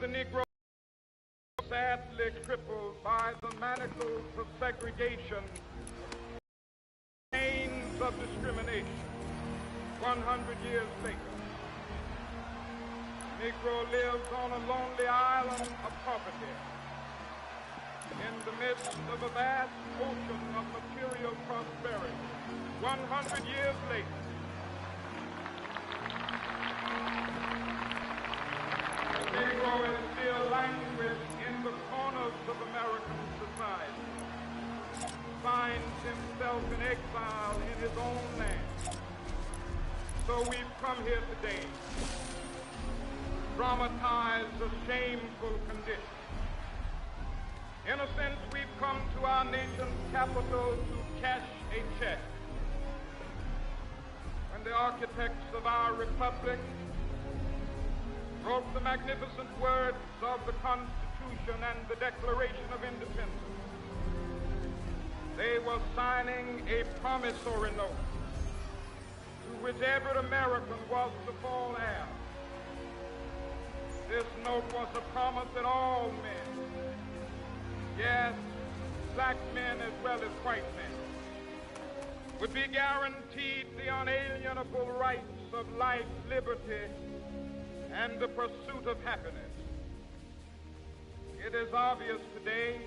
the Negro sadly crippled by the manacles of segregation, chains of discrimination. 100 years later, the Negro lives on a lonely island of poverty in the midst of a vast ocean of material prosperity. 100 years later, the Negro is still languished in the corners of American society, finds himself in exile in his own land. So we've come here today, dramatize a shameful condition. In a sense, we've come to our nation's capital to cash a check. When the architects of our republic wrote the magnificent words of the Constitution and the Declaration of Independence, they were signing a promissory note to which every American was to fall heir. This note was a promise that all men, yes, black men as well as white men, would be guaranteed the unalienable rights of life, liberty, and the pursuit of happiness. It is obvious today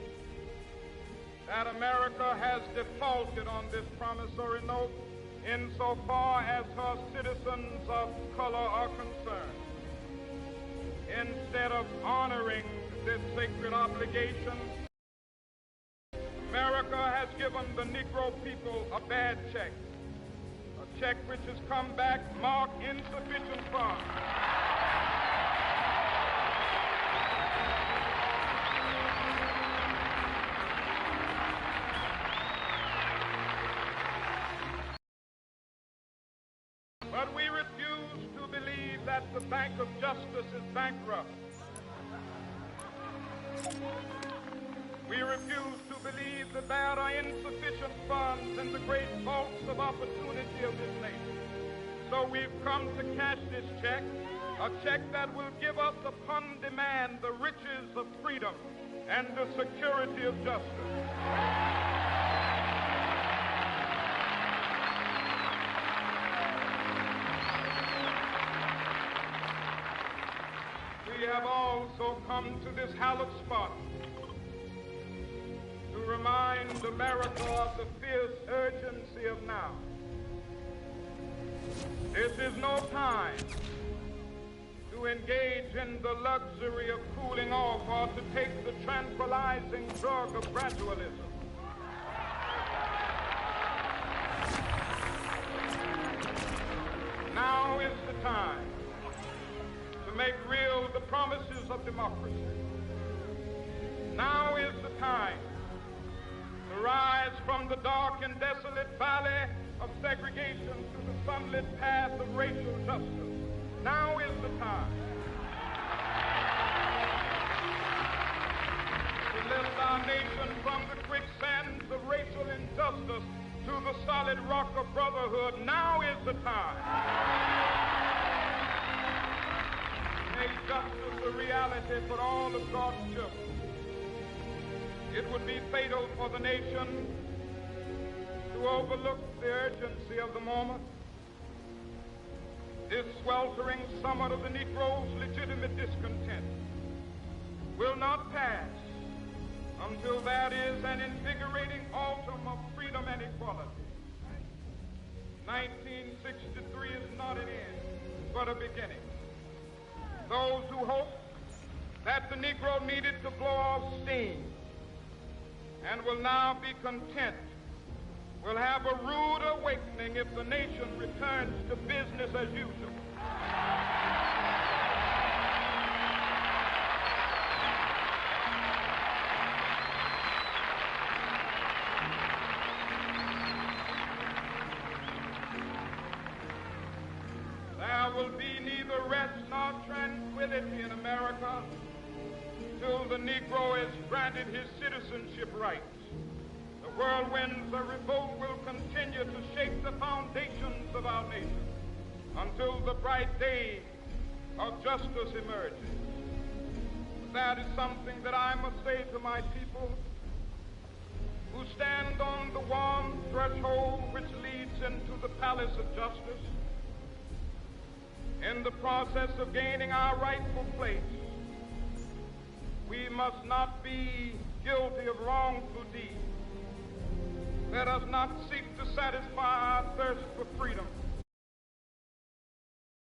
that America has defaulted on this promissory note insofar as her citizens of color are concerned. Instead of honoring this sacred obligation, America has given the Negro people a bad check, a check which has come back marked insufficient funds. But we refuse to believe that the Bank of Justice is bankrupt. We refuse to believe that there are insufficient funds in the great vaults of opportunity of this nation. So we've come to cash this check, a check that will give us upon demand the riches of freedom and the security of justice. We have also come to this hallowed spot to remind America of the fierce urgency of now. This is no time to engage in the luxury of cooling off or to take the tranquilizing drug of gradualism. Now is the time to make real the promises of democracy. Now is the time to rise from the dark and desolate valley of segregation to the sunlit path of racial justice. Now is the time to lift our nation from the quicksands of racial injustice to the solid rock of brotherhood. Now is the time to make justice a reality for all of God's children. It would be fatal for the nation to overlook the urgency of the moment. This sweltering summit of the Negro's legitimate discontent will not pass until there is an invigorating autumn of freedom and equality. 1963 is not an end, but a beginning. Those who hope that the Negro needed to blow off steam and will now be content will have a rude awakening if the nation returns to business as usual. There will be neither rest nor tranquility in America till the Negro is granted his citizenship rights. The whirlwinds of revolt will continue to shake the foundations of our nation until the bright day of justice emerges. that is something that I must say to my people who stand on the warm threshold which leads into the palace of justice. In the process of gaining our rightful place, we must not be guilty of wrongful deeds. Let us not seek to satisfy our thirst for freedom